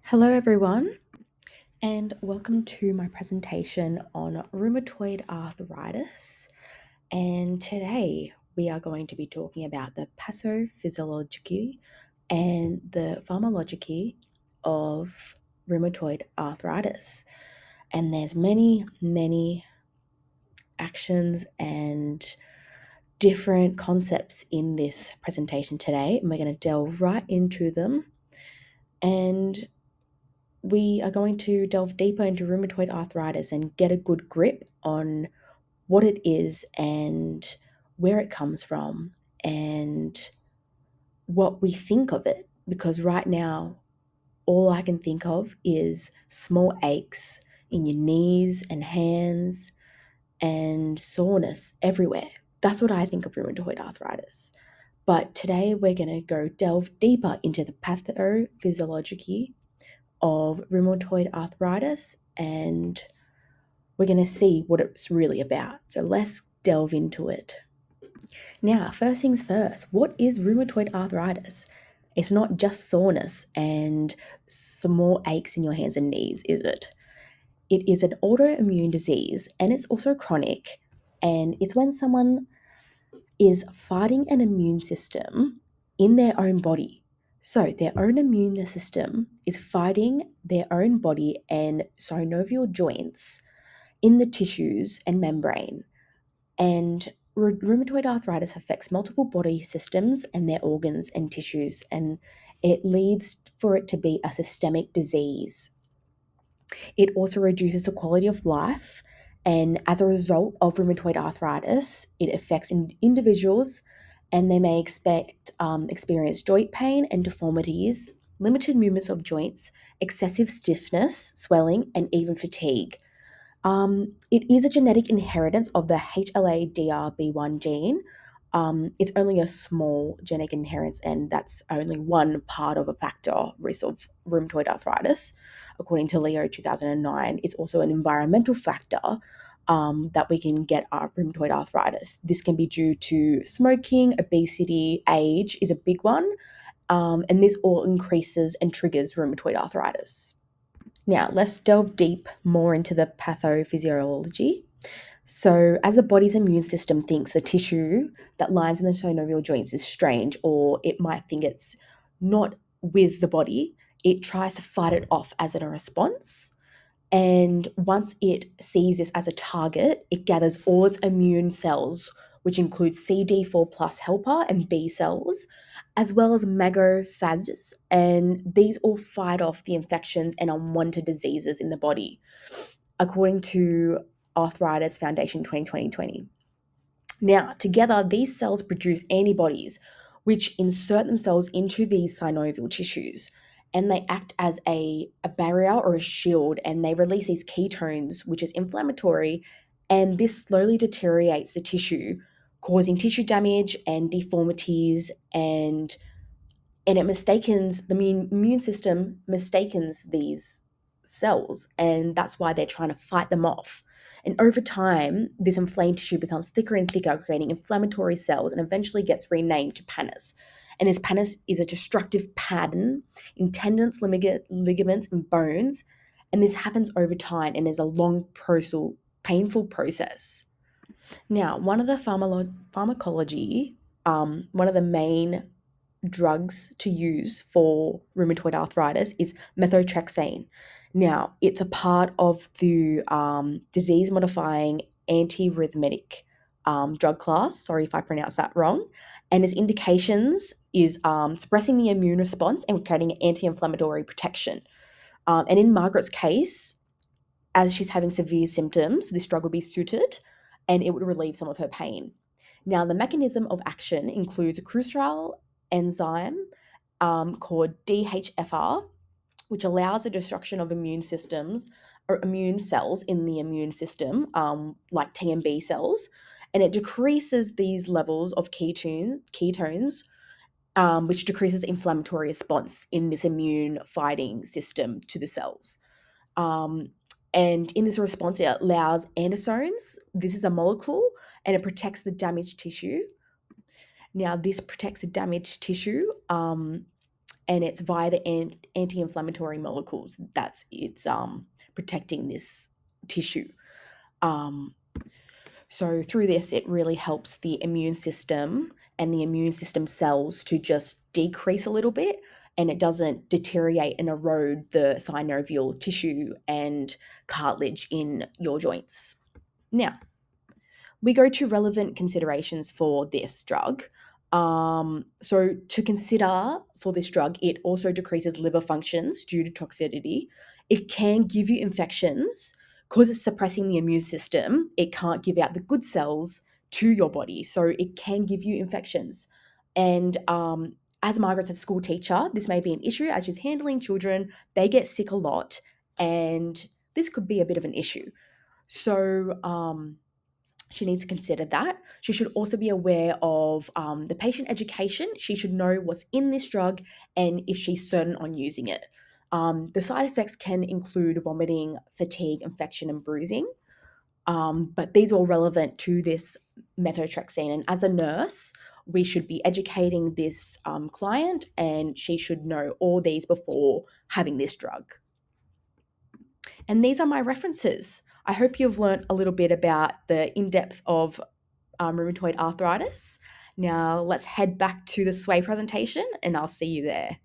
Hello, everyone, and welcome to my presentation on rheumatoid arthritis. And today we are going to be talking about the pathophysiology and the pharmacology of rheumatoid arthritis. And there's many actions and different concepts in this presentation today, and we're going to delve right into them. And we are going to delve deeper into rheumatoid arthritis and get a good grip on what it is and where it comes from and what we think of it. Because right now, all I can think of is small aches in your knees and hands and soreness everywhere. That's what I think of rheumatoid arthritis. But today we're going to go delve deeper into the pathophysiology of rheumatoid arthritis, and we're going to see what it's really about. So let's delve into it. Now, first things first, what is rheumatoid arthritis? It's not just soreness and small aches in your hands and knees, is it? It is an autoimmune disease and it's also chronic, and it's when someone is fighting an immune system in their own body. So their own immune system is fighting their own body and synovial joints in the tissues and membrane. And rheumatoid arthritis affects multiple body systems and their organs and tissues, and it leads for it to be a systemic disease. It also reduces the quality of life, and as a result of rheumatoid arthritis, it affects individuals, and they may experience joint pain and deformities, limited movements of joints, excessive stiffness, swelling, and even fatigue. It is a genetic inheritance of the HLA-DRB1 gene. It's only a small genetic inheritance, and that's only one part of a factor risk of rheumatoid arthritis. According to Leo 2009, it's also an environmental factor that we can get our rheumatoid arthritis. This can be due to smoking, obesity, age is a big one, and this all increases and triggers rheumatoid arthritis. Now, let's delve deep more into the pathophysiology. So, as the body's immune system thinks the tissue that lines in the synovial joints is strange, or it might think it's not with the body, it tries to fight it off as a response. And once it sees this as a target, it gathers all its immune cells, which includes CD4 plus helper and B cells, as well as macrophages. And these all fight off the infections and unwanted diseases in the body, according to Arthritis Foundation 2020. Now, together, these cells produce antibodies, which insert themselves into these synovial tissues, and they act as a barrier or a shield, and they release these ketones, which is inflammatory, and this slowly deteriorates the tissue, causing tissue damage and deformities, and it mistakens the immune system mistakens these cells, and that's why they're trying to fight them off. And over time, this inflamed tissue becomes thicker and thicker, creating inflammatory cells, and eventually gets renamed to pannus. And this pannus is a destructive pattern in tendons, ligaments, and bones. And this happens over time and is a long, painful process. Now, one of the pharmacology, one of the main drugs to use for rheumatoid arthritis is methotrexate. Now, it's a part of the disease-modifying antiarrhythmic drug class. Sorry if I pronounced that wrong. And its indications is suppressing the immune response and creating anti-inflammatory protection. And in Margaret's case, as she's having severe symptoms, this drug would be suited and it would relieve some of her pain. Now, the mechanism of action includes a crucial enzyme called DHFR, which allows the destruction of immune systems or immune cells in the immune system, like T and B cells, and it decreases these levels of ketones, which decreases inflammatory response in this immune fighting system to the cells. Um, and in this response, it allows andersones. This is a molecule, and it protects the damaged tissue. Now, this protects the damaged tissue and it's via the anti-inflammatory molecules that's it's protecting this tissue. Um, so through this, it really helps the immune system and the immune system cells to just decrease a little bit, and it doesn't deteriorate and erode the synovial tissue and cartilage in your joints. Now, we go to relevant considerations for this drug. So, to consider for this drug, it also decreases liver functions due to toxicity. It can give you infections because it's suppressing the immune system. It can't give out the good cells to your body, so it can give you infections. And as Margaret's a school teacher, this may be an issue as she's handling children. They get sick a lot, and this could be a bit of an issue. So, she needs to consider that. She should also be aware of the patient education. She should know what's in this drug and if she's certain on using it. The side effects can include vomiting, fatigue, infection, and bruising. But these are all relevant to this methotrexate. And as a nurse, we should be educating this client, and she should know all these before having this drug. And these are my references. I hope you've learnt a little bit about the in-depth of rheumatoid arthritis. Now let's head back to the sway presentation and I'll see you there.